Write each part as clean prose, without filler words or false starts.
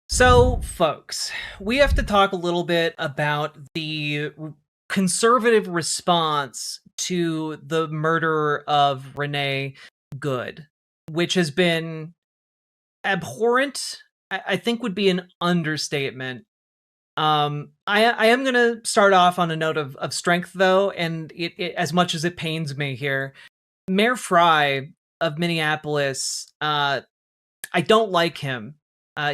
So, folks, we have to talk a little bit about the conservative response to the murder of Renee Good, which has been abhorrent. I think would be an understatement. I am gonna start off on a note of strength, though, and as much as it pains me here, Mayor Fry of Minneapolis, I don't like him.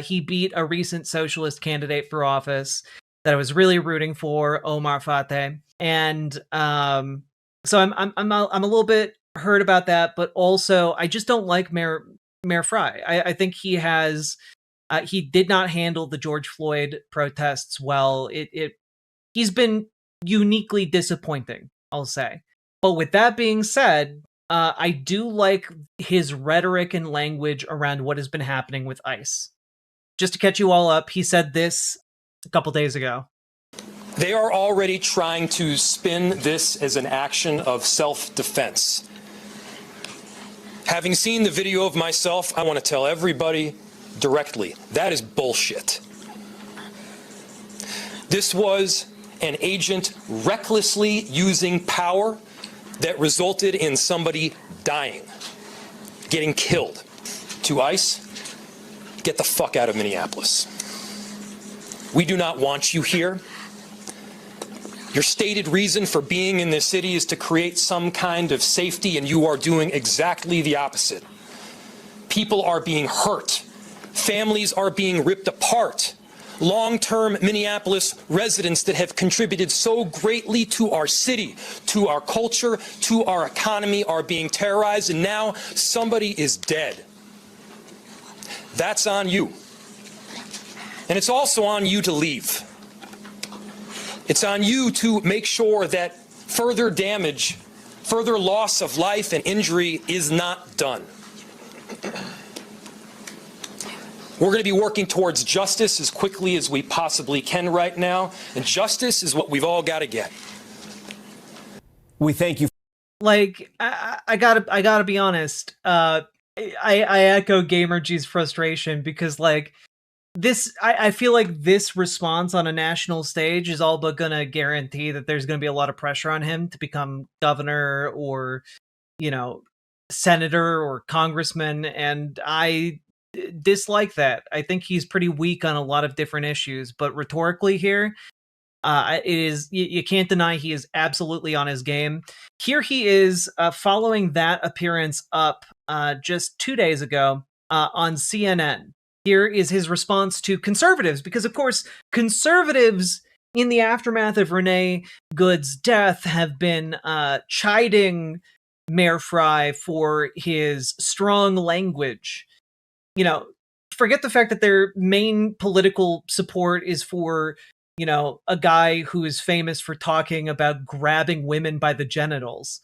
He beat a recent socialist candidate for office that I was really rooting for, Omar Fateh, and so I'm a little bit hurt about that. But also, I just don't like Mayor Fry. I think he did not handle the George Floyd protests well. He's been uniquely disappointing, I'll say. But with that being said, I do like his rhetoric and language around what has been happening with ICE. Just to catch you all up, he said this a couple days ago. They are already trying to spin this as an action of self-defense. Having seen the video of myself, I want to tell everybody directly, that is bullshit. This was an agent recklessly using power that resulted in somebody dying, getting killed. To ICE, get the fuck out of Minneapolis. We do not want you here. Your stated reason for being in this city is to create some kind of safety, and you are doing exactly the opposite. People are being hurt. Families are being ripped apart. Long-term Minneapolis residents that have contributed so greatly to our city, to our culture, to our economy are being terrorized, and now somebody is dead. That's on you. And it's also on you to leave. It's on you to make sure that further damage, further loss of life and injury is not done. We're going to be working towards justice as quickly as we possibly can right now, and justice is what we've all got to get. We thank you. Like, I gotta be honest. I echo GamerG's frustration because, like, I feel like this response on a national stage is all but gonna guarantee that there's gonna be a lot of pressure on him to become governor or, senator or congressman, and I dislike that. I think he's pretty weak on a lot of different issues, but rhetorically here, you can't deny he is absolutely on his game. Here he is, following that appearance up just 2 days ago on CNN. Here is his response to conservatives, because of course conservatives in the aftermath of Renee Good's death have been chiding Mayor Fry for his strong language. Forget the fact that their main political support is for a guy who is famous for talking about grabbing women by the genitals,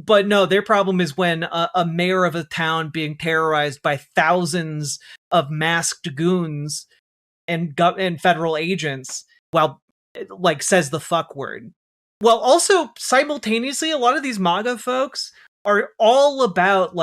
but no, their problem is when a mayor of a town being terrorized by thousands of masked goons and federal agents, says the fuck word. Well, also simultaneously, a lot of these MAGA folks are all about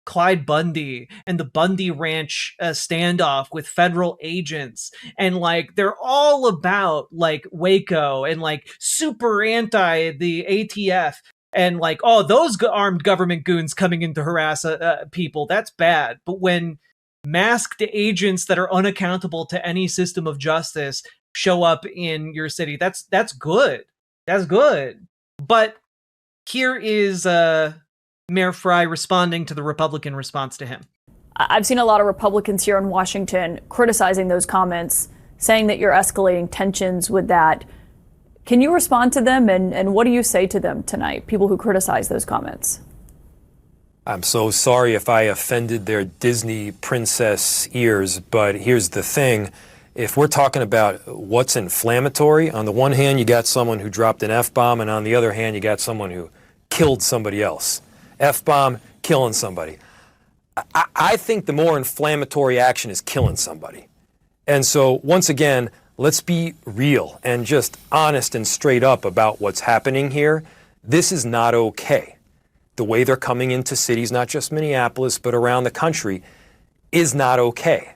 Clyde Bundy and the Bundy Ranch standoff with federal agents, and they're all about Waco and super anti the ATF and those armed government goons coming in to harass people, that's bad. But when masked agents that are unaccountable to any system of justice show up in your city, that's good. That's good. But here is Mayor Fry responding to the Republican response to him. I've seen a lot of Republicans here in Washington criticizing those comments, saying that you're escalating tensions with that. Can you respond to them, and what do you say to them tonight, people who criticize those comments? I'm so sorry if I offended their Disney princess ears, but here's the thing. If we're talking about what's inflammatory, on the one hand, you got someone who dropped an F-bomb, and on the other hand, you got someone who killed somebody else. F-bomb, killing somebody. I think the more inflammatory action is killing somebody. And so, once again, let's be real and just honest and straight up about what's happening here. This is not okay. The way they're coming into cities, not just Minneapolis, but around the country, is not okay.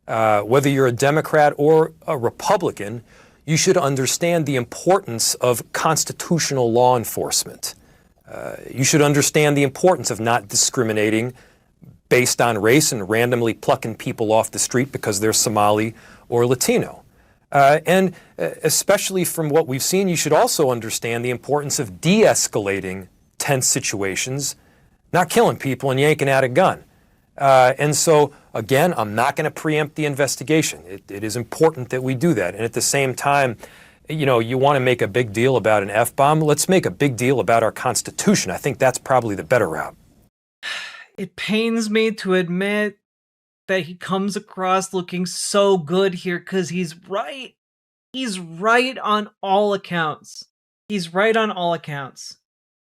Whether you're a Democrat or a Republican, you should understand the importance of constitutional law enforcement. You should understand the importance of not discriminating based on race and randomly plucking people off the street because they're Somali or Latino. And especially from what we've seen, you should also understand the importance of de-escalating tense situations, not killing people and yanking out a gun. And so, again, I'm not going to preempt the investigation. It is important that we do that. And at the same time, you know, you want to make a big deal about an F-bomb, let's make a big deal about our Constitution. I think that's probably the better route. It pains me to admit that he comes across looking so good here because he's right. He's right on all accounts. He's right on all accounts.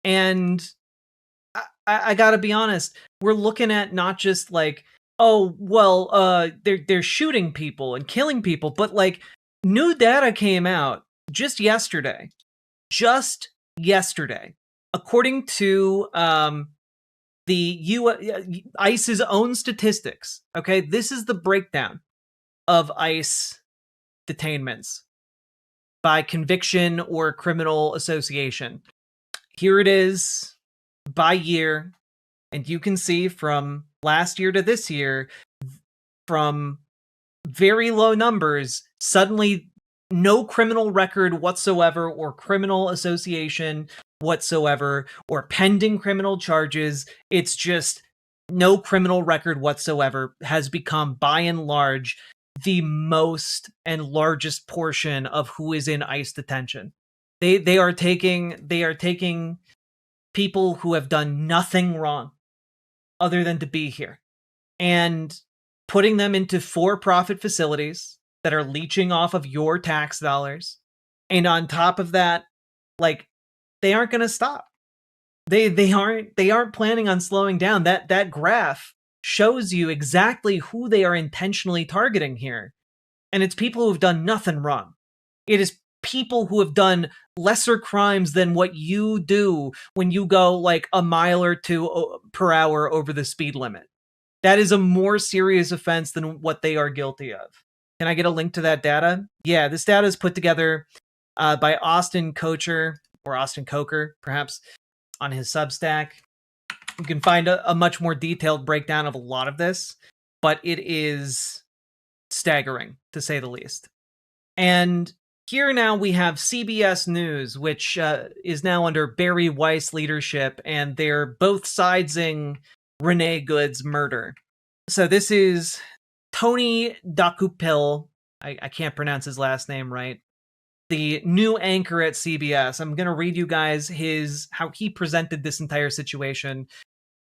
And I gotta be honest, we're looking at not just like, oh, well, they're shooting people and killing people, but like new data came out just yesterday. According to the ICE's own statistics. Okay, this is the breakdown of ICE detainments by conviction or criminal association. Here it is by year, and you can see from last year to this year, from very low numbers, suddenly no criminal record whatsoever or criminal association whatsoever or pending criminal charges. It's just no criminal record whatsoever has become, by and large, the most and largest portion of who is in ICE detention. They are taking people who have done nothing wrong other than to be here and putting them into for-profit facilities that are leeching off of your tax dollars. And on top of that, like, they aren't going to stop. They aren't planning on slowing down. That graph shows you exactly who they are intentionally targeting here. And it's people who've done nothing wrong. It is people who have done lesser crimes than what you do when you go like a mile or two per hour over the speed limit. That is a more serious offense than what they are guilty of. Can I get a link to that data? Yeah, this data is put together by Austin Kocher, or Austin Coker, perhaps, on his Substack. You can find a much more detailed breakdown of a lot of this, but it is staggering, to say the least. And here now we have CBS News, which is now under Barry Weiss leadership, and they're both sidesing Renee Good's murder. So this is Tony Dakupil. I can't pronounce his last name right. The new anchor at CBS. I'm going to read you guys how he presented this entire situation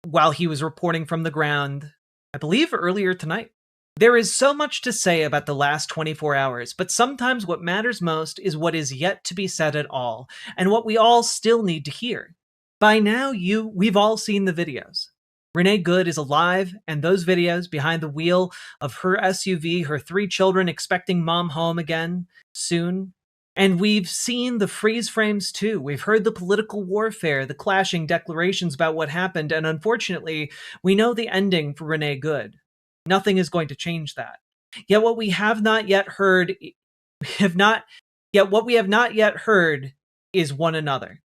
while he was reporting from the ground, I believe earlier tonight. There is so much to say about the last 24 hours, but sometimes what matters most is what is yet to be said at all, and what we all still need to hear. By now, we've all seen the videos. Renee Good is alive, and those videos behind the wheel of her SUV, her 3 children expecting mom home again soon. And we've seen the freeze frames too. We've heard the political warfare, the clashing declarations about what happened, and unfortunately, we know the ending for Renee Good. Nothing is going to change that. Yet what we have not yet heard is one another.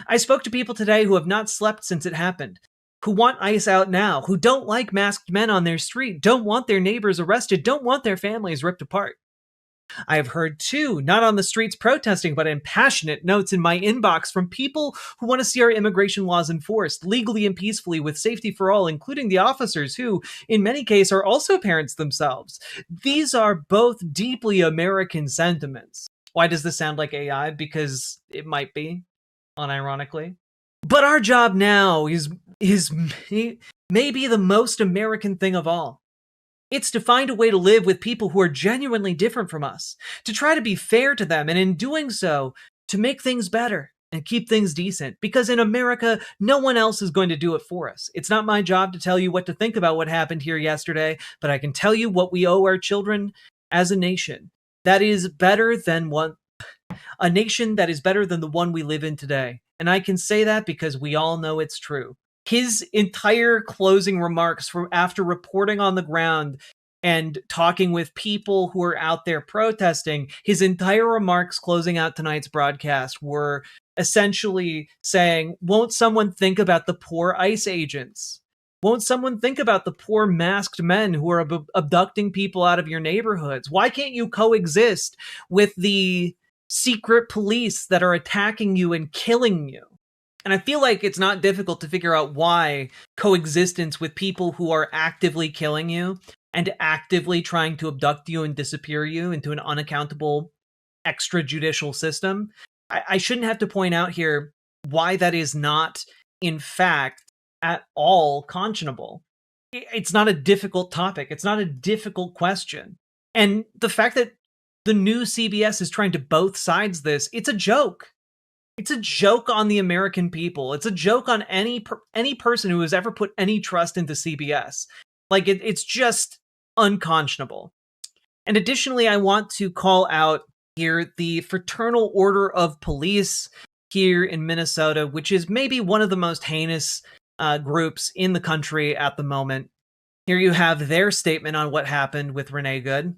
I spoke to people today who have not slept since it happened, who want ICE out now, who don't like masked men on their street, don't want their neighbors arrested, don't want their families ripped apart. I have heard too, not on the streets protesting, but in passionate notes in my inbox from people who want to see our immigration laws enforced legally and peacefully with safety for all, including the officers who, in many cases, are also parents themselves. These are both deeply American sentiments. Why does this sound like AI? Because it might be, unironically. But our job now is maybe the most American thing of all. It's to find a way to live with people who are genuinely different from us, to try to be fair to them, and in doing so, to make things better and keep things decent. Because in America, no one else is going to do it for us. It's not my job to tell you what to think about what happened here yesterday, but I can tell you what we owe our children as a nation. That is better than a nation that is better than the one we live in today. And I can say that because we all know it's true. His entire closing remarks from after reporting on the ground and talking with people who are out there protesting, his entire remarks closing out tonight's broadcast were essentially saying, won't someone think about the poor ICE agents? Won't someone think about the poor masked men who are abducting people out of your neighborhoods? Why can't you coexist with the secret police that are attacking you and killing you? And I feel like it's not difficult to figure out why coexistence with people who are actively killing you and actively trying to abduct you and disappear you into an unaccountable extrajudicial system. I shouldn't have to point out here why that is not, in fact, at all conscionable. It's not a difficult topic. It's not a difficult question. And the fact that the new CBS is trying to both sides this, it's a joke. It's a joke on the American people. It's a joke on any person who has ever put any trust into CBS. Like, it's just unconscionable. And additionally, I want to call out here the Fraternal Order of Police here in Minnesota, which is maybe one of the most heinous groups in the country at the moment. Here you have their statement on what happened with Renee Good.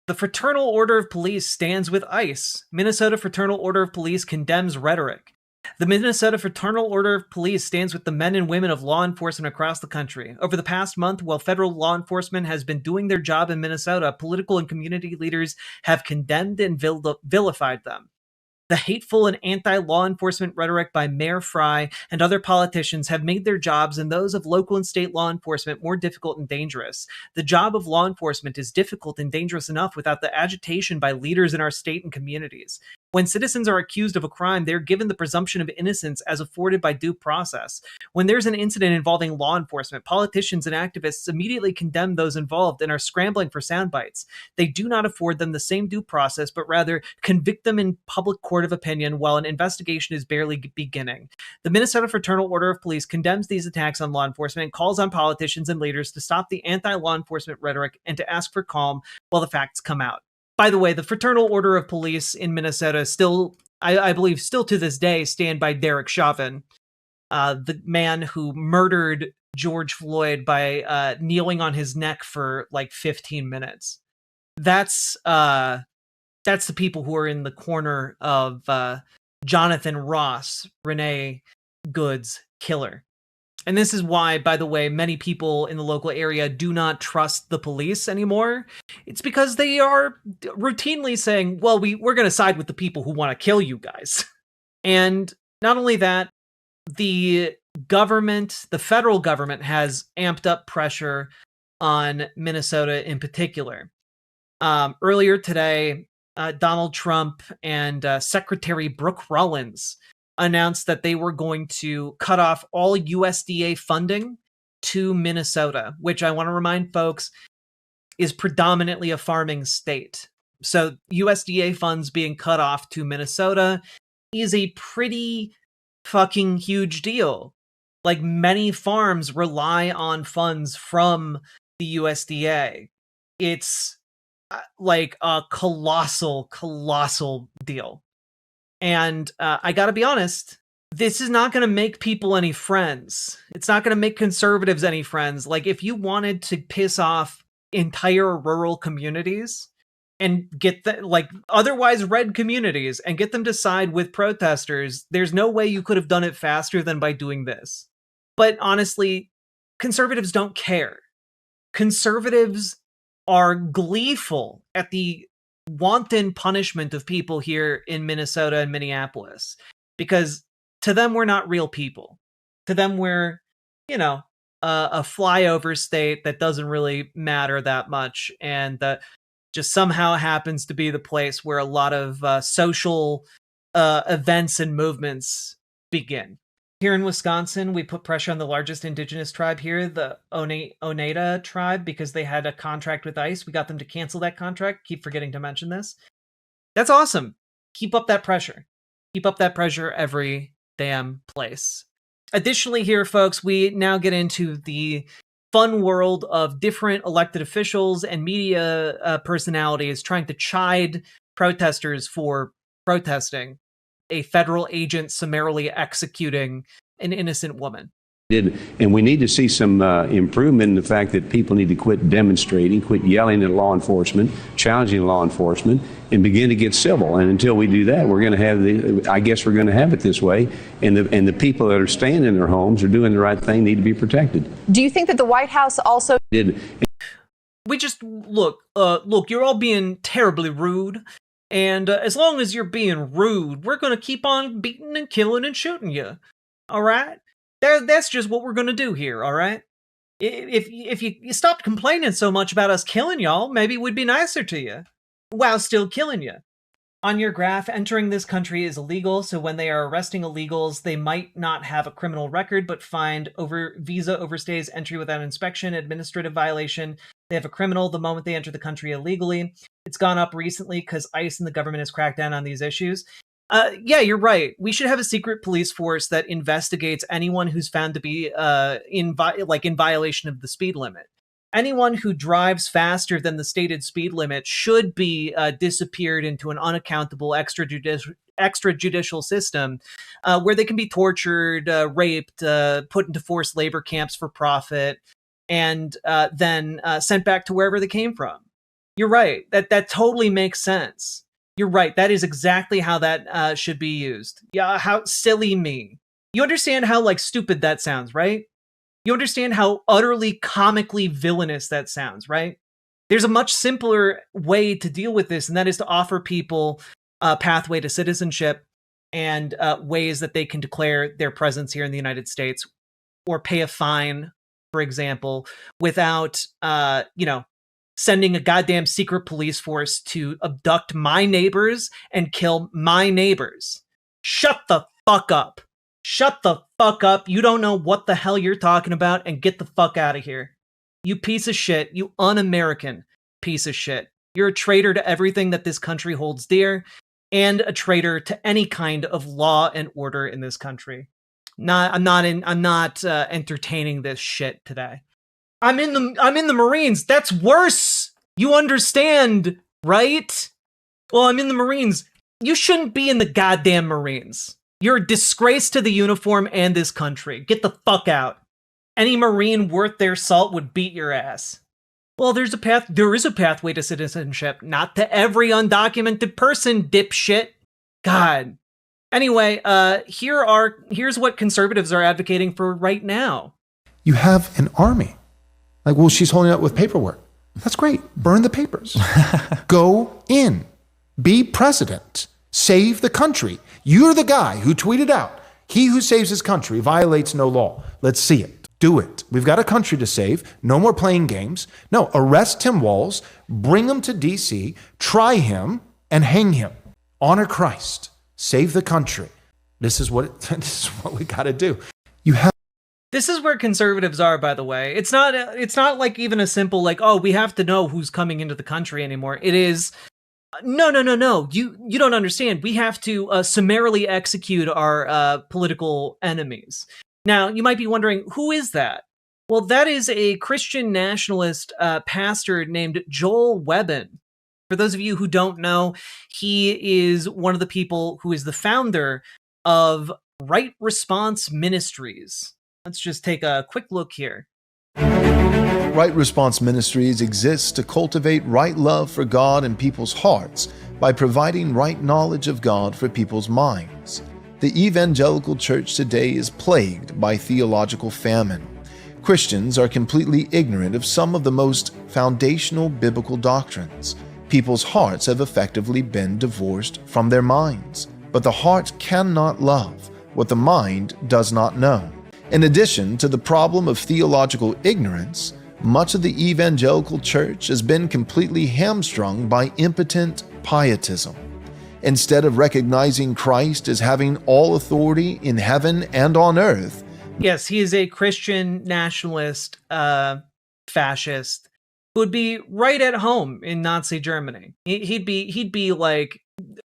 The Fraternal Order of Police stands with ICE. Minnesota Fraternal Order of Police condemns rhetoric. The Minnesota Fraternal Order of Police stands with the men and women of law enforcement across the country. Over the past month, while federal law enforcement has been doing their job in Minnesota, political and community leaders have condemned and vilified them. The hateful and anti-law enforcement rhetoric by Mayor Fry and other politicians have made their jobs and those of local and state law enforcement more difficult and dangerous. The job of law enforcement is difficult and dangerous enough without the agitation by leaders in our state and communities. When citizens are accused of a crime, they're given the presumption of innocence as afforded by due process. When there's an incident involving law enforcement, politicians and activists immediately condemn those involved and are scrambling for sound bites. They do not afford them the same due process, but rather convict them in public court of opinion while an investigation is barely beginning. The Minnesota Fraternal Order of Police condemns these attacks on law enforcement and calls on politicians and leaders to stop the anti-law enforcement rhetoric and to ask for calm while the facts come out. By the way, the Fraternal Order of Police in Minnesota still, I believe, still to this day, stand by Derek Chauvin, the man who murdered George Floyd by kneeling on his neck for like 15 minutes. That's the people who are in the corner of Jonathan Ross, Renee Good's killer. And this is why, by the way, many people in the local area do not trust the police anymore. It's because they are routinely saying, well, we're going to side with the people who want to kill you guys. And not only that, the government, the federal government, has amped up pressure on Minnesota in particular. Earlier today, Donald Trump and Secretary Brooke Rollins announced that they were going to cut off all USDA funding to Minnesota, which I want to remind folks is predominantly a farming state. So USDA funds being cut off to Minnesota is a pretty fucking huge deal. Like, many farms rely on funds from the USDA. It's like a colossal deal. And I gotta be honest, this is not going to make people any friends. It's not going to make conservatives any friends. Like, if you wanted to piss off entire rural communities and get otherwise red communities and get them to side with protesters, there's no way you could have done it faster than by doing this. But honestly, conservatives don't care. Conservatives are gleeful at the wanton punishment of people here in Minnesota and Minneapolis, because to them, we're not real people. To them, we're, a flyover state that doesn't really matter that much, and that just somehow happens to be the place where a lot of social events and movements begin. Here in Wisconsin, we put pressure on the largest indigenous tribe here, the Oneida tribe, because they had a contract with ICE. We got them to cancel that contract. Keep forgetting to mention this. That's awesome. Keep up that pressure. Keep up that pressure every damn place. Additionally here, folks, we now get into the fun world of different elected officials and media personalities trying to chide protesters for protesting. A federal agent summarily executing an innocent woman. And we need to see some improvement in the fact that people need to quit demonstrating, quit yelling at law enforcement, challenging law enforcement, and begin to get civil. And until we do that, we're going to have we're going to have it this way. And the people that are staying in their homes or doing the right thing need to be protected. Do you think that the White House also We just look, you're all being terribly rude. And as long as you're being rude, we're going to keep on beating and killing and shooting you. All right? That's just what we're going to do here, all right? If you stopped complaining so much about us killing y'all, maybe we'd be nicer to you, while still killing you. On your graph, entering this country is illegal, so when they are arresting illegals, they might not have a criminal record, but find visa overstays, entry without inspection, administrative violation. They have a criminal the moment they enter the country illegally. It's gone up recently because ICE and the government has cracked down on these issues. Yeah, you're right. We should have a secret police force that investigates anyone who's found to be in violation of the speed limit. Anyone who drives faster than the stated speed limit should be disappeared into an unaccountable extrajudicial system where they can be tortured, raped, put into forced labor camps for profit, and then sent back to wherever they came from. You're right. That totally makes sense. You're right. That is exactly how that should be used. Yeah, how silly me. You understand how stupid that sounds, right? You understand how utterly comically villainous that sounds, right? There's a much simpler way to deal with this, and that is to offer people a pathway to citizenship and ways that they can declare their presence here in the United States or pay a fine, for example, without, sending a goddamn secret police force to abduct my neighbors and kill my neighbors. Shut the fuck up. Shut the fuck up. You don't know what the hell you're talking about, and get the fuck out of here. You piece of shit. You un-American piece of shit. You're a traitor to everything that this country holds dear, and a traitor to any kind of law and order in this country. I'm not entertaining this shit today. I'm in the Marines. That's worse. You understand, right? Well, I'm in the Marines. You shouldn't be in the goddamn Marines. You're a disgrace to the uniform and this country. Get the fuck out. Any Marine worth their salt would beat your ass. Well, there is a pathway to citizenship. Not to every undocumented person, dipshit. God. Anyway, here's what conservatives are advocating for right now. You have an army. She's holding up with paperwork. That's great. Burn the papers. Go in. Be president. Save the country. You're the guy who tweeted out, "He who saves his country violates no law." Let's see it. Do it. We've got a country to save. No more playing games. No, arrest Tim Walz, bring him to D.C., try him, and hang him. Honor Christ. Save the country. This is what we got to do. This is where conservatives are, by the way. It's not like even a simple we have to know who's coming into the country anymore. It is no. You don't understand. We have to summarily execute our political enemies. Now, you might be wondering, who is that? Well, that is a Christian nationalist pastor named Joel Webbon. For those of you who don't know, he is one of the people who is the founder of Right Response Ministries. Let's just take a quick look here. Right Response Ministries exists to cultivate right love for God in people's hearts by providing right knowledge of God for people's minds. The evangelical church today is plagued by theological famine. Christians are completely ignorant of some of the most foundational biblical doctrines. People's hearts have effectively been divorced from their minds. But the heart cannot love what the mind does not know. In addition to the problem of theological ignorance, much of the evangelical church has been completely hamstrung by impotent pietism. Instead of recognizing Christ as having all authority in heaven and on earth. Yes, he is a Christian nationalist fascist who would be right at home in Nazi Germany. He'd be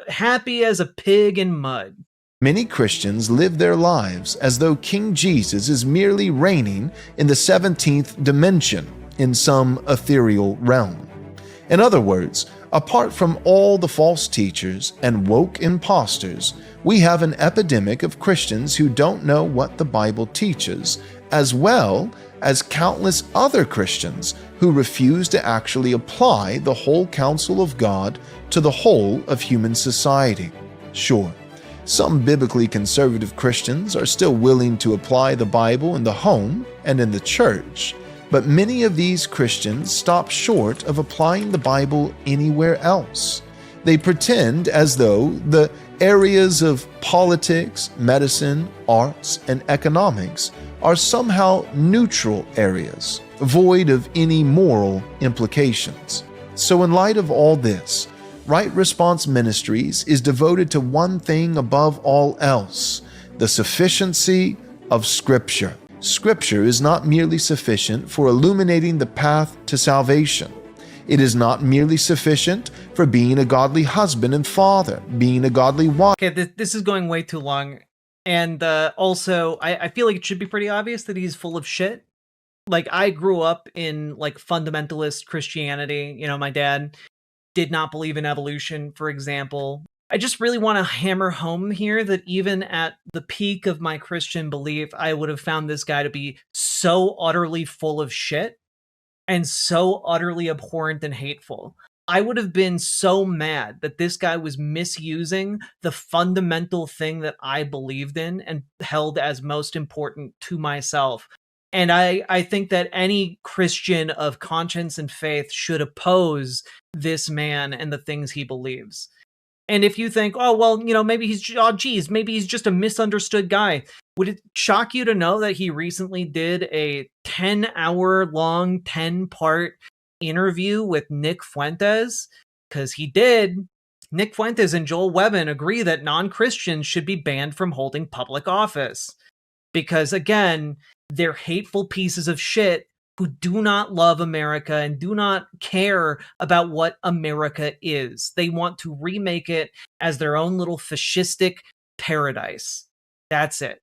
happy as a pig in mud. Many Christians live their lives as though King Jesus is merely reigning in the 17th dimension in some ethereal realm. In other words, apart from all the false teachers and woke imposters, we have an epidemic of Christians who don't know what the Bible teaches as well as countless other Christians who refuse to actually apply the whole counsel of God to the whole of human society. Sure, some biblically conservative Christians are still willing to apply the Bible in the home and in the church, but many of these Christians stop short of applying the Bible anywhere else. They pretend as though the areas of politics, medicine, arts, and economics are somehow neutral areas, void of any moral implications. So in light of all this, Right Response Ministries is devoted to one thing above all else: the sufficiency of Scripture. Scripture is not merely sufficient for illuminating the path to salvation. It is not merely sufficient for being a godly husband and father, being a godly wife. Okay, this is going way too long. And also, I feel like it should be pretty obvious that he's full of shit. Like, I grew up in, like, fundamentalist Christianity. You know, my dad did not believe in evolution, for example. I just really want to hammer home here that even at the peak of my Christian belief, I would have found this guy to be so utterly full of shit and so utterly abhorrent and hateful. I would have been so mad that this guy was misusing the fundamental thing that I believed in and held as most important to myself. And I think that any Christian of conscience and faith should oppose this man and the things he believes. And if you think, oh, well, you know, maybe maybe he's just a misunderstood guy. Would it shock you to know that he recently did a 10-hour-long, 10-part interview with Nick Fuentes? Because he did. Nick Fuentes and Joel Webben agree that non-Christians should be banned from holding public office. Because, again, they're hateful pieces of shit who do not love America and do not care about what America is. They want to remake it as their own little fascistic paradise. That's it.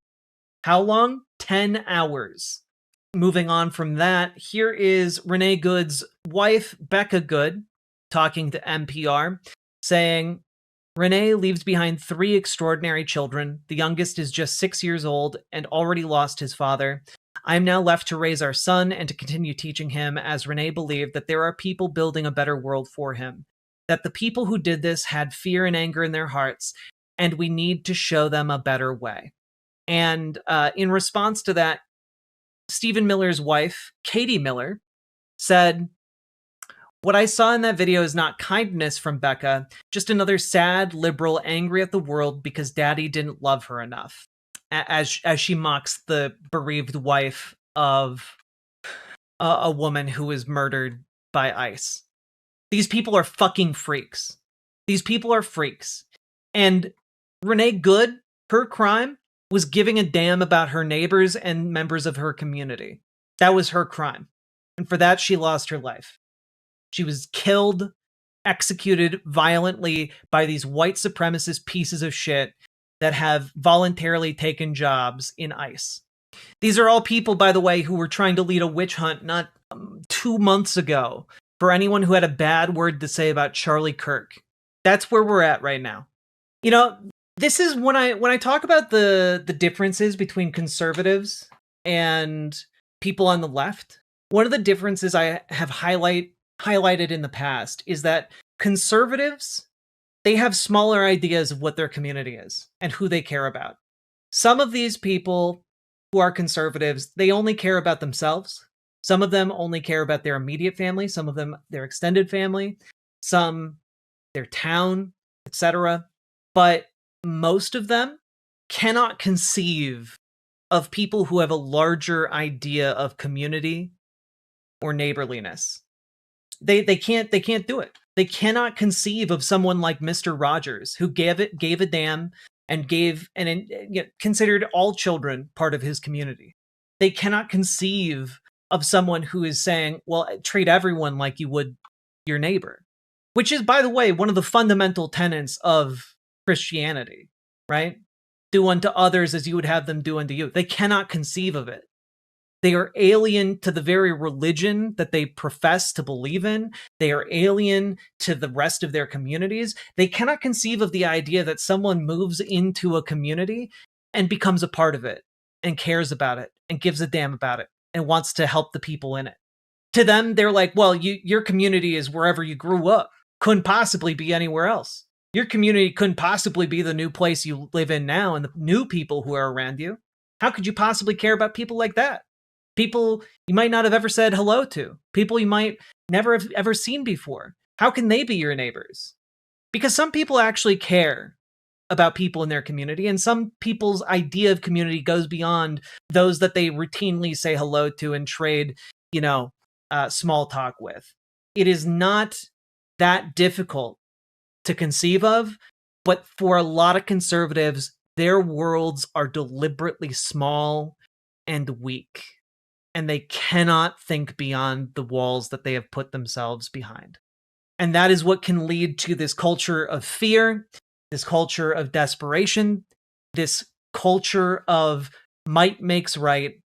How long? 10 hours. Moving on from that, here is Renee Good's wife, Becca Good, talking to NPR, saying, Renee leaves behind 3 extraordinary children. The youngest is just 6 years old and already lost his father. I am now left to raise our son and to continue teaching him, as Renee believed that there are people building a better world for him, that the people who did this had fear and anger in their hearts, and we need to show them a better way. And in response to that, Stephen Miller's wife, Katie Miller, said, what I saw in that video is not kindness from Becca, just another sad liberal angry at the world because daddy didn't love her enough. As she mocks the bereaved wife of a woman who was murdered by ICE. These people are fucking freaks. These people are freaks. And Renee Good, her crime was giving a damn about her neighbors and members of her community. That was her crime. And for that, she lost her life. She was killed, executed violently by these white supremacist pieces of shit that have voluntarily taken jobs in ICE. These are all people, by the way, who were trying to lead a witch hunt not 2 months ago for anyone who had a bad word to say about Charlie Kirk. That's where we're at right now. You know, this is when I talk about the differences between conservatives and people on the left. One of the differences I have highlighted in the past is that conservatives, they have smaller ideas of what their community is and who they care about. Some of these people who are conservatives, they only care about themselves. Some of them only care about their immediate family, some of them their extended family, some their town, etc. But most of them cannot conceive of people who have a larger idea of community or neighborliness. They can't do it. They cannot conceive of someone like Mr. Rogers, who gave a damn and considered all children part of his community. They cannot conceive of someone who is saying, well, treat everyone like you would your neighbor, which is, by the way, one of the fundamental tenets of Christianity, right? Do unto others as you would have them do unto you. They cannot conceive of it. They are alien to the very religion that they profess to believe in. They are alien to the rest of their communities. They cannot conceive of the idea that someone moves into a community and becomes a part of it. and cares about it and gives a damn about it and wants to help the people in it. To them, they're like, well, your community is wherever you grew up. Couldn't possibly be anywhere else. Your community couldn't possibly be the new place you live in now and the new people who are around you. How could you possibly care about people like that? People you might not have ever said hello to. People you might never have ever seen before. How can they be your neighbors? Because some people actually care about people in their community, and some people's idea of community goes beyond those that they routinely say hello to and trade, small talk with. It is not that difficult to conceive of, but for a lot of conservatives, their worlds are deliberately small and weak, and they cannot think beyond the walls that they have put themselves behind. And that is what can lead to this culture of fear, this culture of desperation, this culture of might makes right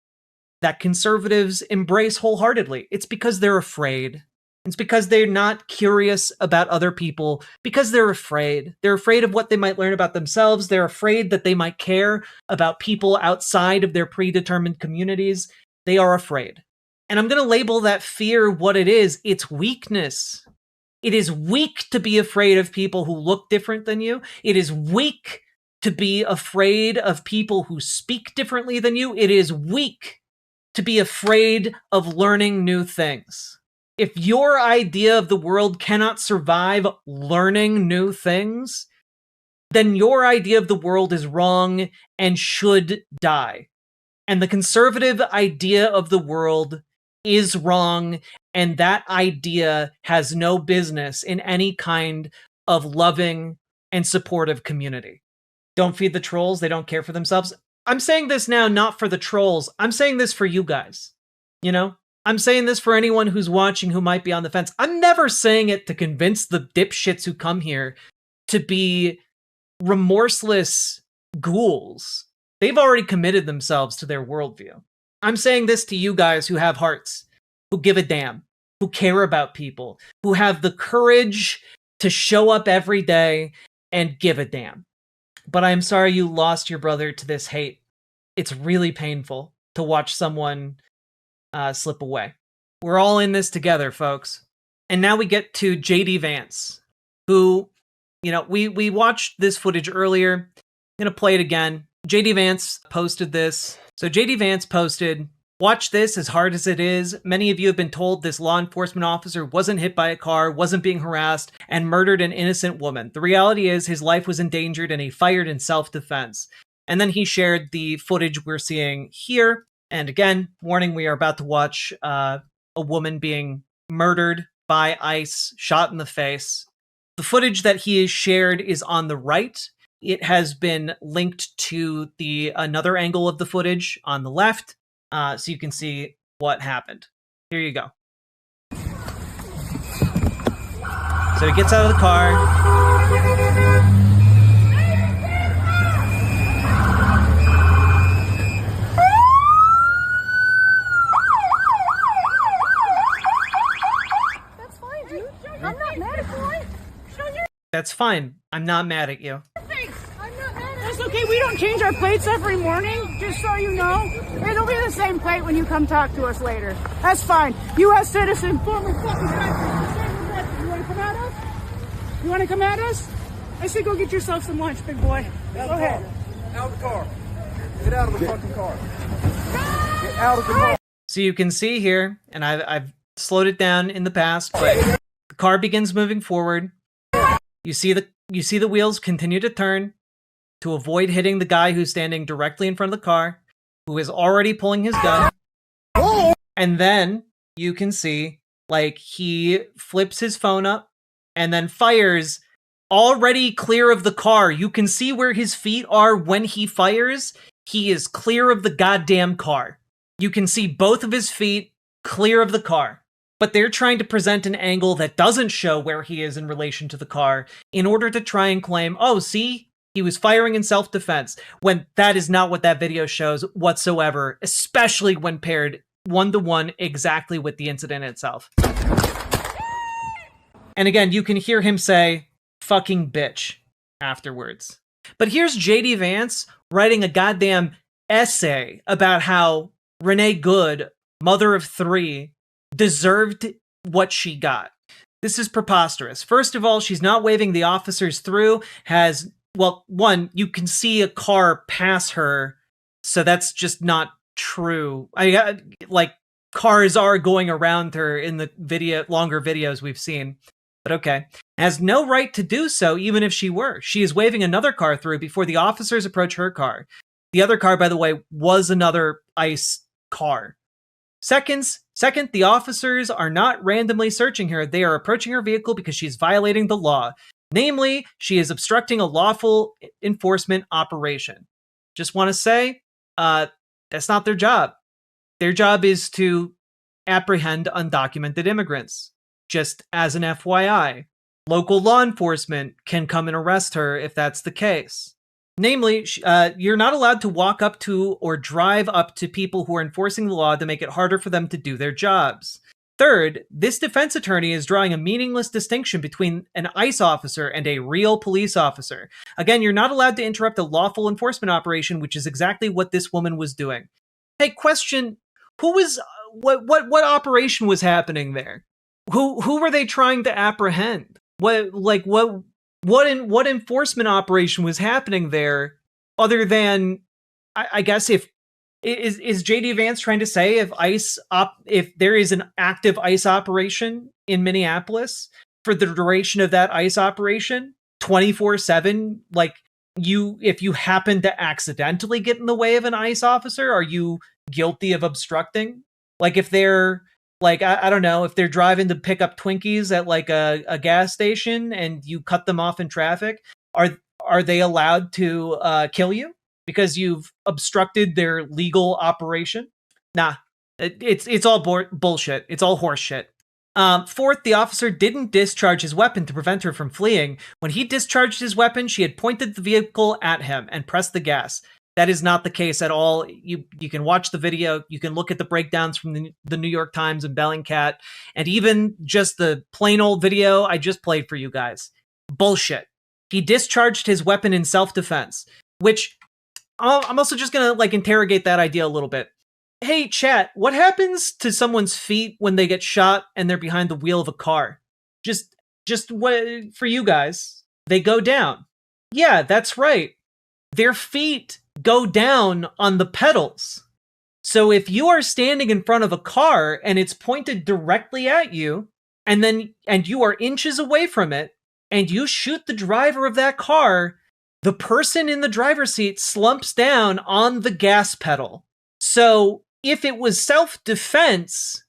that conservatives embrace wholeheartedly. It's because they're afraid. It's because they're not curious about other people, because they're afraid. They're afraid of what they might learn about themselves. They're afraid that they might care about people outside of their predetermined communities. They are afraid. And I'm going to label that fear what it is. It's weakness. It is weak to be afraid of people who look different than you. It is weak to be afraid of people who speak differently than you. It is weak to be afraid of learning new things. If your idea of the world cannot survive learning new things, then your idea of the world is wrong and should die. And the conservative idea of the world is wrong, and that idea has no business in any kind of loving and supportive community. Don't feed the trolls, they don't care for themselves. I'm saying this now not for the trolls, I'm saying this for you guys, I'm saying this for anyone who's watching who might be on the fence. I'm never saying it to convince the dipshits who come here to be remorseless ghouls. They've already committed themselves to their worldview. I'm saying this to you guys who have hearts, who give a damn, who care about people, who have the courage to show up every day and give a damn. But I'm sorry you lost your brother to this hate. It's really painful to watch someone slip away. We're all in this together, folks. And now we get to JD Vance, who, we watched this footage earlier. I'm going to play it again. JD Vance posted this. So JD Vance posted, "Watch this, as hard as it is. Many of you have been told this law enforcement officer wasn't hit by a car, wasn't being harassed, and murdered an innocent woman. The reality is his life was endangered and he fired in self-defense." And then he shared the footage we're seeing here. And again, warning, we are about to watch a woman being murdered by ICE, shot in the face. The footage that he has shared is on the right. It has been linked to another angle of the footage on the left, so you can see what happened. Here you go. So he gets out of the car. That's fine. I'm not mad at you. That's okay. We don't change our plates every morning, just so you know. It'll be the same plate when you come talk to us later. That's fine. U.S. citizen, former fucking country. You want to come at us? You want to come at us? I say go get yourself some lunch, big boy. Go ahead. Out of the car. Get out of the fucking car. Get out of the car. So you can see here, and I've slowed it down in the past, but the car begins moving forward. You see the wheels continue to turn to avoid hitting the guy who's standing directly in front of the car, who is already pulling his gun. And then you can see, he flips his phone up and then fires already clear of the car. You can see where his feet are when he fires. He is clear of the goddamn car. You can see both of his feet clear of the car. But they're trying to present an angle that doesn't show where he is in relation to the car in order to try and claim, oh, see, he was firing in self-defense, when that is not what that video shows whatsoever, especially when paired one-to-one exactly with the incident itself. And again, you can hear him say, fucking bitch, afterwards. But here's JD Vance writing a goddamn essay about how Renee Good, mother of 3, deserved what she got. This is preposterous. First of all, she's not waving the officers through, one, you can see a car pass her, so that's just not true. Cars are going around her in the longer videos we've seen. But okay. Has no right to do so, even if she were. She is waving another car through before the officers approach her car. The other car, by the way, was another ICE car. Second, the officers are not randomly searching her. They are approaching her vehicle because she's violating the law. Namely, she is obstructing a lawful enforcement operation. Just want to say, that's not their job. Their job is to apprehend undocumented immigrants. Just as an FYI, local law enforcement can come and arrest her if that's the case. Namely, you're not allowed to walk up to or drive up to people who are enforcing the law to make it harder for them to do their jobs. Third, this defense attorney is drawing a meaningless distinction between an ICE officer and a real police officer. Again, you're not allowed to interrupt a lawful enforcement operation, which is exactly what this woman was doing. Hey, question, what operation was happening there? Who were they trying to apprehend? What enforcement operation was happening there, other than, I guess, if is JD Vance trying to say if there is an active ICE operation in Minneapolis for the duration of that ICE operation, 24/7, if you happen to accidentally get in the way of an ICE officer, are you guilty of obstructing? If they're I don't know, if they're driving to pick up Twinkies at a gas station and you cut them off in traffic, are they allowed to kill you because you've obstructed their legal operation? Nah, it's all bullshit. It's all horse shit. Fourth, the officer didn't discharge his weapon to prevent her from fleeing. When he discharged his weapon, she had pointed the vehicle at him and pressed the gas. That is not the case at all. You can watch the video. You can look at the breakdowns from the New York Times and Bellingcat, and even just the plain old video I just played for you guys. Bullshit. He discharged his weapon in self-defense, which I'm also just going to interrogate that idea a little bit. Hey, chat, what happens to someone's feet when they get shot and they're behind the wheel of a car? Just what, for you guys, they go down. Yeah, that's right. Their feet go down on the pedals. So if you are standing in front of a car and it's pointed directly at you, and you are inches away from it, and you shoot the driver of that car, the person in the driver's seat slumps down on the gas pedal. So if it was self-defense,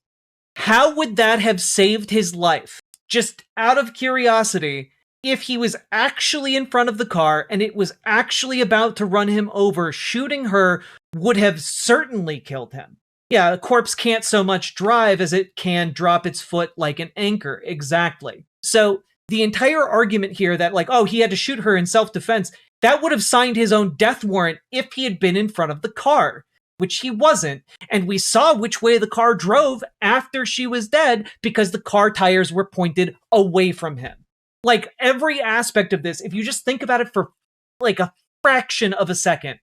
how would that have saved his life? Just out of curiosity, if he was actually in front of the car and it was actually about to run him over, shooting her would have certainly killed him. Yeah, a corpse can't so much drive as it can drop its foot like an anchor. Exactly. So the entire argument here that he had to shoot her in self-defense, that would have signed his own death warrant if he had been in front of the car, which he wasn't. And we saw which way the car drove after she was dead because the car tires were pointed away from him. Every aspect of this, if you just think about it for a fraction of a second,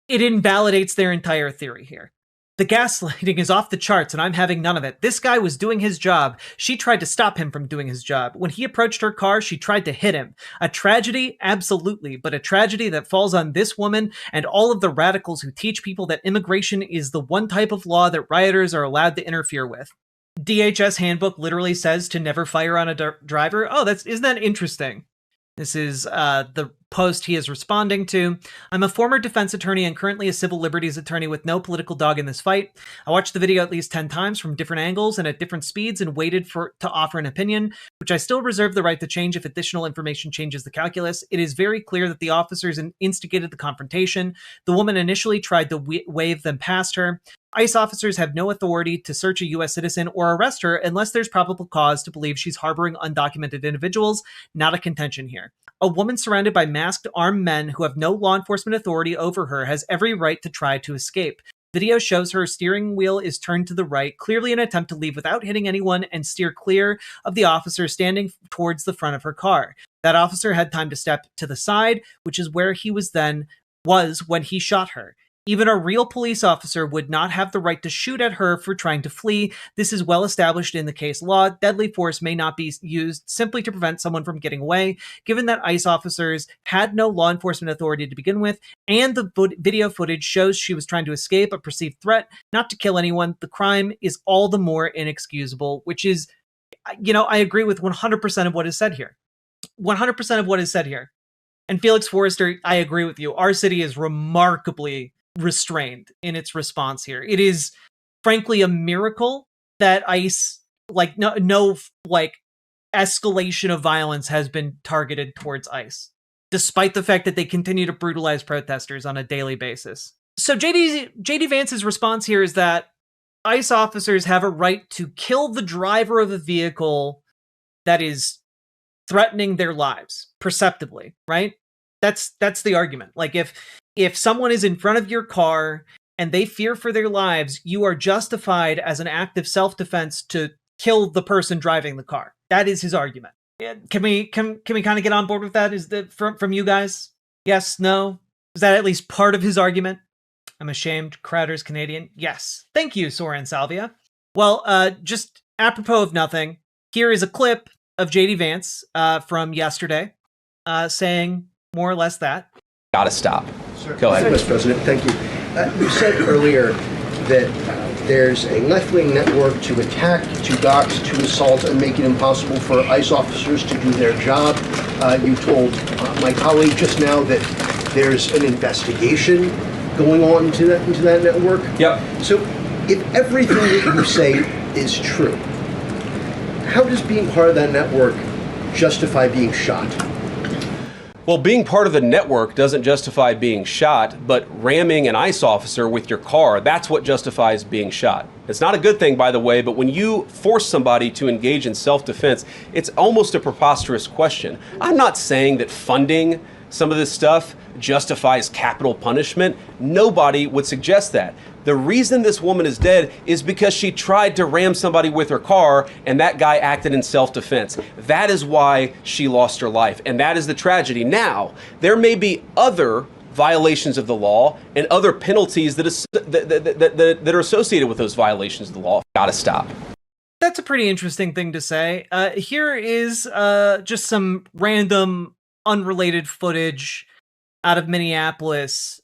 it invalidates their entire theory here. The gaslighting is off the charts and I'm having none of it. This guy was doing his job. She tried to stop him from doing his job. When he approached her car, she tried to hit him. A tragedy? Absolutely. But a tragedy that falls on this woman and all of the radicals who teach people that immigration is the one type of law that rioters are allowed to interfere with. DHS handbook literally says to never fire on a driver. Oh, isn't that interesting? This is the post he is responding to. I'm a former defense attorney and currently a civil liberties attorney with no political dog in this fight. I watched the video at least 10 times from different angles and at different speeds and waited to offer an opinion, which I still reserve the right to change if additional information changes the calculus. It is very clear that the officers instigated the confrontation. The woman initially tried to wave them past her. ICE officers have no authority to search a U.S. citizen or arrest her unless there's probable cause to believe she's harboring undocumented individuals. Not a contention here. A woman surrounded by masked armed men who have no law enforcement authority over her has every right to try to escape. Video shows her steering wheel is turned to the right, clearly an attempt to leave without hitting anyone and steer clear of the officer standing towards the front of her car. That officer had time to step to the side, which is where he was when he shot her. Even a real police officer would not have the right to shoot at her for trying to flee. This is well established in the case law. Deadly force may not be used simply to prevent someone from getting away. Given that ICE officers had no law enforcement authority to begin with, and the video footage shows she was trying to escape a perceived threat, not to kill anyone, the crime is all the more inexcusable, which is, I agree with 100% of what is said here. 100% of what is said here. And Felix Forrester, I agree with you. Our city is remarkably restrained in its response here. It is frankly a miracle that ICE, no escalation of violence has been targeted towards ICE, despite the fact that they continue to brutalize protesters on a daily basis. So JD Vance's response here is that ICE officers have a right to kill the driver of a vehicle that is threatening their lives perceptibly, right? That's the argument. Like if someone is in front of your car and they fear for their lives, you are justified as an act of self-defense to kill the person driving the car. That is his argument. Can we kind of get on board with that? Is that from you guys? Yes, no? Is that at least part of his argument? I'm ashamed Crowder's Canadian. Yes. Thank you, Soren Salvia. Well, just apropos of nothing, here is a clip of JD Vance from yesterday saying more or less that. Gotta stop. Sir. Go ahead. Mr. President, thank you. You said earlier that there's a left-wing network to attack, to dox, to assault, and make it impossible for ICE officers to do their job. You told my colleague just now that there's an investigation going on into that network. Yep. So if everything that you say is true, how does being part of that network justify being shot? Well, being part of the network doesn't justify being shot, but ramming an ICE officer with your car, that's what justifies being shot. It's not a good thing, by the way, but when you force somebody to engage in self-defense, it's almost a preposterous question. I'm not saying that funding some of this stuff justifies capital punishment. Nobody would suggest that. The reason this woman is dead is because she tried to ram somebody with her car and that guy acted in self-defense. That is why she lost her life, and that is the tragedy. Now, there may be other violations of the law and other penalties that are associated with those violations of the law. Gotta stop. That's a pretty interesting thing to say. Here is just some random unrelated footage out of Minneapolis.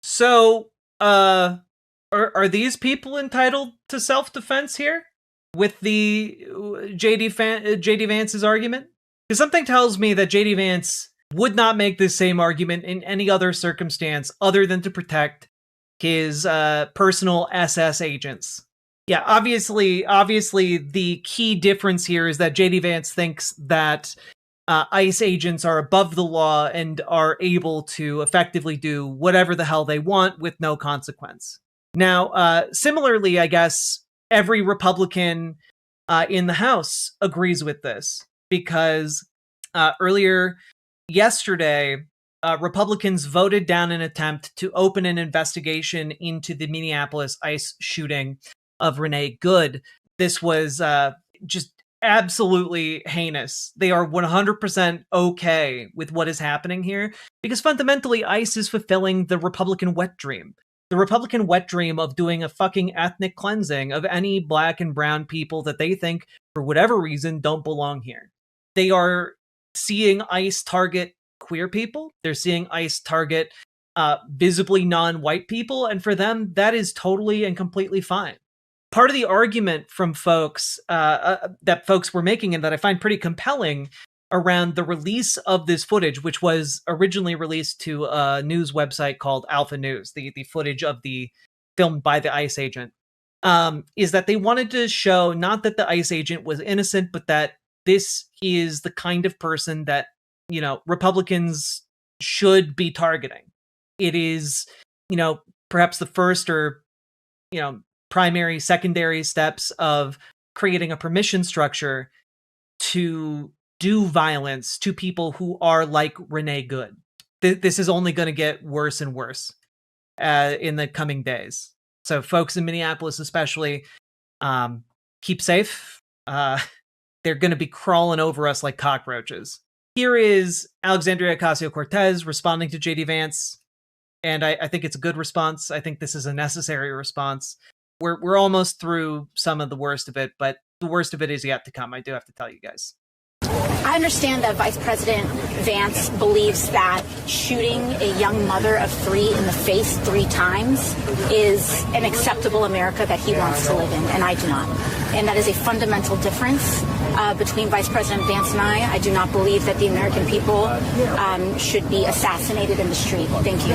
So, are these people entitled to self-defense here with the JD Vance's argument? Because something tells me that JD Vance would not make this same argument in any other circumstance other than to protect his personal SS agents. Yeah, obviously, the key difference here is that JD Vance thinks that ICE agents are above the law and are able to effectively do whatever the hell they want with no consequence. Now, similarly, I guess every Republican in the House agrees with this, because earlier yesterday, Republicans voted down an attempt to open an investigation into the Minneapolis ICE shooting of Renee Good. This was just absolutely heinous. They are 100% okay with what is happening here, because fundamentally ICE is fulfilling the Republican wet dream. The Republican wet dream of doing a fucking ethnic cleansing of any black and brown people that they think, for whatever reason, don't belong here. They are seeing ICE target queer people. They're seeing ICE target visibly non-white people. And for them, that is totally and completely fine. Part of the argument from folks that folks were making, and that I find pretty compelling, around the release of this footage, which was originally released to a news website called Alpha News, the footage of the filmed by the ICE agent, is that they wanted to show not that the ICE agent was innocent, but that this is the kind of person that, Republicans should be targeting. It is, perhaps the first or, primary, secondary steps of creating a permission structure to do violence to people who are like Renee Good. this is only going to get worse and worse in the coming days. So folks in Minneapolis especially, keep safe. They're going to be crawling over us like cockroaches. Here is Alexandria Ocasio-Cortez responding to JD Vance, and I think it's a good response. I think this is a necessary response. We're almost through some of the worst of it, but the worst of it is yet to come, I do have to tell you guys. I understand that Vice President Vance believes that shooting a young mother of 3 in the face 3 times is an acceptable America that he wants to live in, and I do not. And that is a fundamental difference between Vice President Vance and I. I do not believe that the American people should be assassinated in the street. Thank you.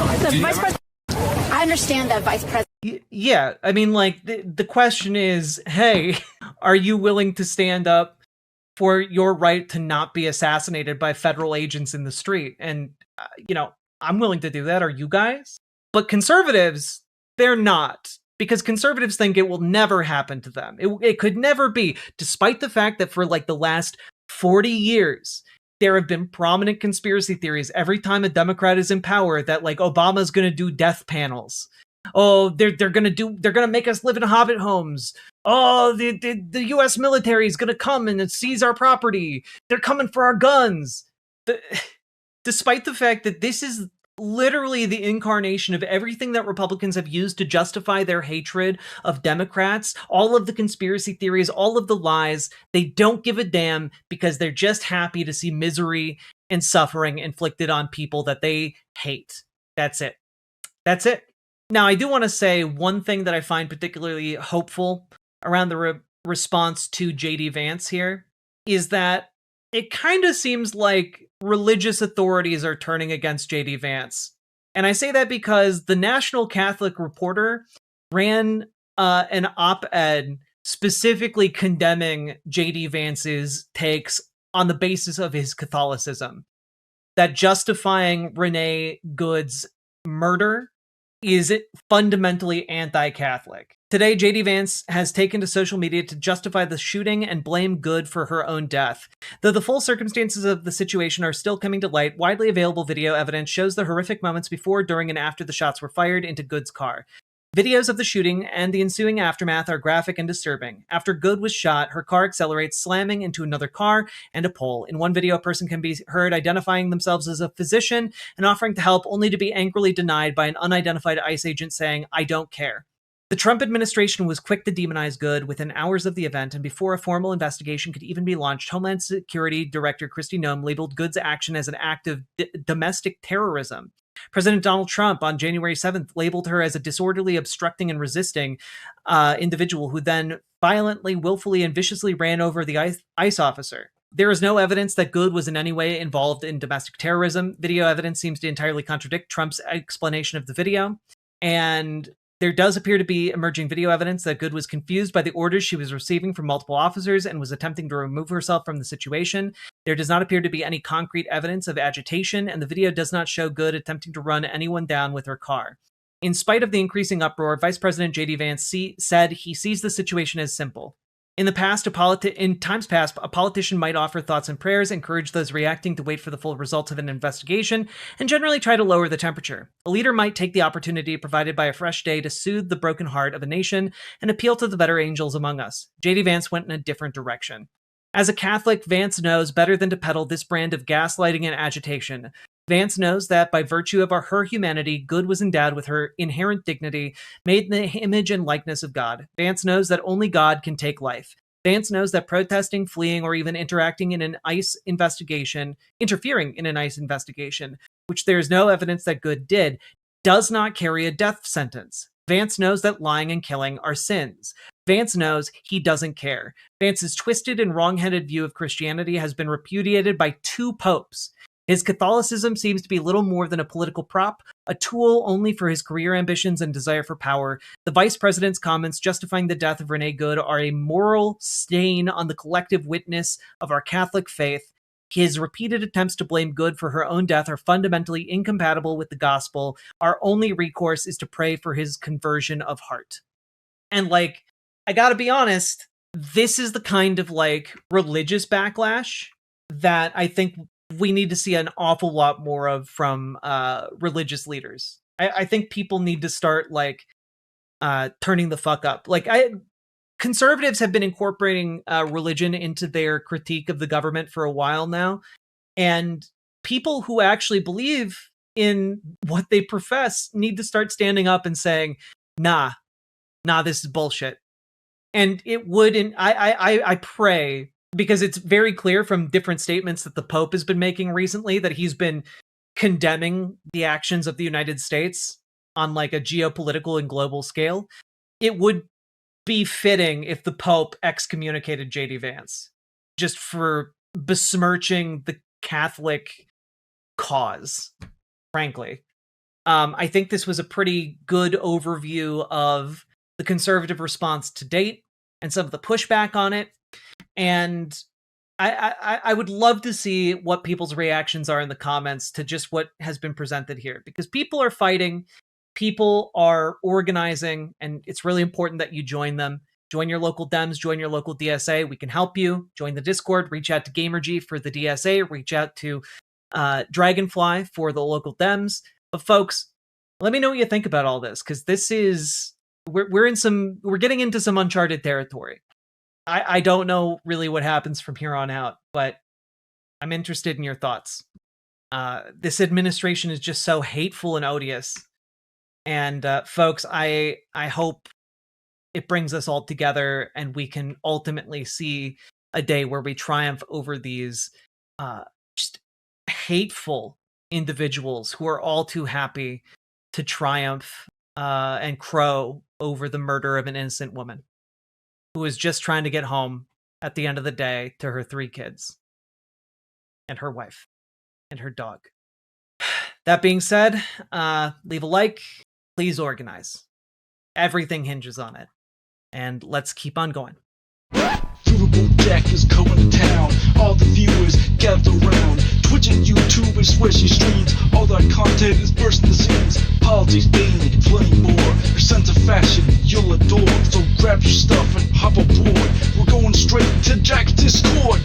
I understand that Vice President... Yeah, I mean, like, the question is, hey, are you willing to stand up for your right to not be assassinated by federal agents in the street? And, I'm willing to do that. Are you guys? But conservatives, they're not. Because conservatives think it will never happen to them. It could never be, despite the fact that for like the last 40 years, there have been prominent conspiracy theories every time a Democrat is in power that like Obama's going to do death panels. Oh, they're going to make us live in hobbit homes. Oh, the U.S. military is going to come and seize our property. They're coming for our guns. Despite the fact that this is literally the incarnation of everything that Republicans have used to justify their hatred of Democrats, all of the conspiracy theories, all of the lies, they don't give a damn because they're just happy to see misery and suffering inflicted on people that they hate. That's it. That's it. Now, I do want to say one thing that I find particularly hopeful around the response to JD Vance here is that it kind of seems like religious authorities are turning against JD Vance. And I say that because the National Catholic Reporter ran an op-ed specifically condemning JD Vance's takes on the basis of his Catholicism. That justifying Renee Good's murder is fundamentally anti-Catholic. Today, JD Vance has taken to social media to justify the shooting and blame Good for her own death. Though the full circumstances of the situation are still coming to light, widely available video evidence shows the horrific moments before, during, and after the shots were fired into Good's car. Videos of the shooting and the ensuing aftermath are graphic and disturbing. After Good was shot, her car accelerates, slamming into another car and a pole. In one video, a person can be heard identifying themselves as a physician and offering to help, only to be angrily denied by an unidentified ICE agent saying, "I don't care." The Trump administration was quick to demonize Good within hours of the event, and before a formal investigation could even be launched, Homeland Security Director Kristi Noem labeled Good's action as an act of domestic terrorism. President Donald Trump on January 7th labeled her as a disorderly, obstructing, and resisting individual who then violently, willfully, and viciously ran over the ICE officer. There is no evidence that Good was in any way involved in domestic terrorism. Video evidence seems to entirely contradict Trump's explanation of the video. And there does appear to be emerging video evidence that Good was confused by the orders she was receiving from multiple officers and was attempting to remove herself from the situation. There does not appear to be any concrete evidence of agitation, and the video does not show Good attempting to run anyone down with her car. In spite of the increasing uproar, Vice President JD Vance said he sees the situation as simple. In times past, a politician might offer thoughts and prayers, encourage those reacting to wait for the full results of an investigation, and generally try to lower the temperature. A leader might take the opportunity provided by a fresh day to soothe the broken heart of a nation and appeal to the better angels among us. JD Vance went in a different direction. As a Catholic, Vance knows better than to peddle this brand of gaslighting and agitation. Vance knows that by virtue of her humanity, Good was endowed with her inherent dignity, made in the image and likeness of God. Vance knows that only God can take life. Vance knows that protesting, fleeing, or even interfering in an ICE investigation, which there is no evidence that Good did, does not carry a death sentence. Vance knows that lying and killing are sins. Vance knows he doesn't care. Vance's twisted and wrong-headed view of Christianity has been repudiated by 2 popes. His Catholicism seems to be little more than a political prop, a tool only for his career ambitions and desire for power. The vice president's comments justifying the death of Renee Good are a moral stain on the collective witness of our Catholic faith. His repeated attempts to blame Good for her own death are fundamentally incompatible with the gospel. Our only recourse is to pray for his conversion of heart. And I gotta be honest, this is the kind of religious backlash that I think we need to see an awful lot more of from religious leaders. I think people need to start like turning the fuck up. Like conservatives have been incorporating religion into their critique of the government for a while now, and people who actually believe in what they profess need to start standing up and saying, nah, this is bullshit. And it would, and I pray, because it's very clear from different statements that the Pope has been making recently that he's been condemning the actions of the United States on like a geopolitical and global scale. It would be fitting if the Pope excommunicated JD Vance just for besmirching the Catholic cause, frankly. I think this was a pretty good overview of the conservative response to date and some of the pushback on it. And I would love to see what people's reactions are in the comments to just what has been presented here, because people are fighting, people are organizing, and it's really important that you join them. Join your local Dems, join your local DSA. We can help you. Join the Discord, reach out to GamerG for the DSA, reach out to Dragonfly for the local Dems. But folks, let me know what you think about all this, because this is, we're getting into some uncharted territory. I don't know really what happens from here on out, but I'm interested in your thoughts. This administration is just so hateful and odious. And folks, I hope it brings us all together and we can ultimately see a day where we triumph over these just hateful individuals who are all too happy to triumph and crow over the murder of an innocent woman who was just trying to get home at the end of the day to her 3 kids and her wife and her dog. That being said, leave a like, please organize. Everything hinges on it. And let's keep on going. Riverboat deck is going to town. All the viewers gather round. Twitch and YouTube and swishy streams. All that content is bursting the seams. Politics, dating, plenty more. Your sense of fashion you'll adore. So grab your stuff and hop aboard. We're going straight to Jack's Discord.